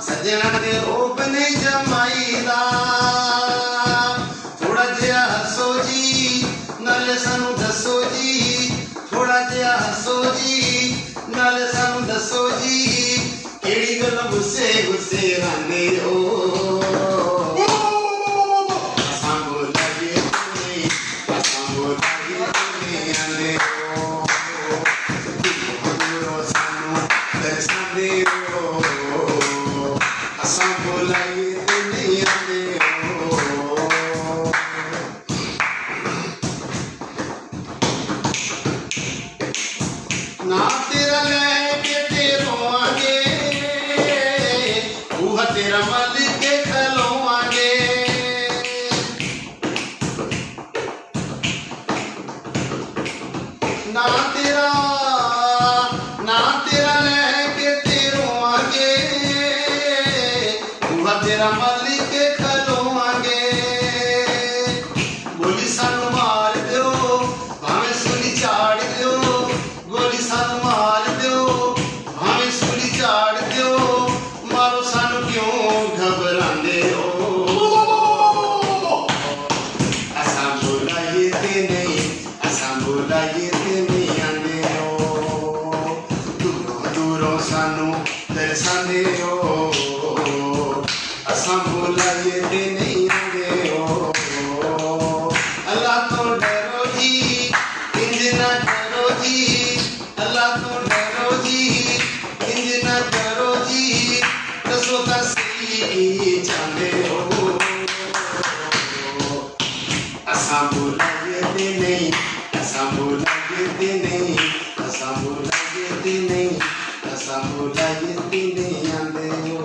सजना दे रूप नहीं जमाईदा थोड़ा जिहा हसो जी नाले सानू दसो जी थोड़ा जिहा हसो जी नाले सानू दसो जी केड़ी गल गुस्से गुस्से राने हो असां बोलागे तुम्हें असां बोलागे तुम्हें आने हो दूरों सानू दर्शन दे हो असां बोलागे तुम्हें आने हो ना तेरा लेके तेरो आगे वह तेरा मालिक खलोआंगे ना तेरा लेके तेरो आगे वह तेरा मालिक खलोआंगे गोली सानू मार दो भावें सुनी चाड़ दो गोली सानू मार दो भावें सुनी चाड़ दो मारो सानू क्यों घबरांदे हो असां बोलाए ते नहीं असां बोलाए ते नहीं आंदे हो दूरों दूरों सानू दर्शांदे हो असां बोलाए ते नहीं आंदे हो अल्लाह तो डरो जी इंज ना करो जी अल्लाह तो डरो जी इंज ना करो जी दसो तसी चांदे हो असां बोलागे ते नहीं असां बोलागे ते नहीं असां बोलागे ते नहीं असां बोलागे ते नहीं आंदे हो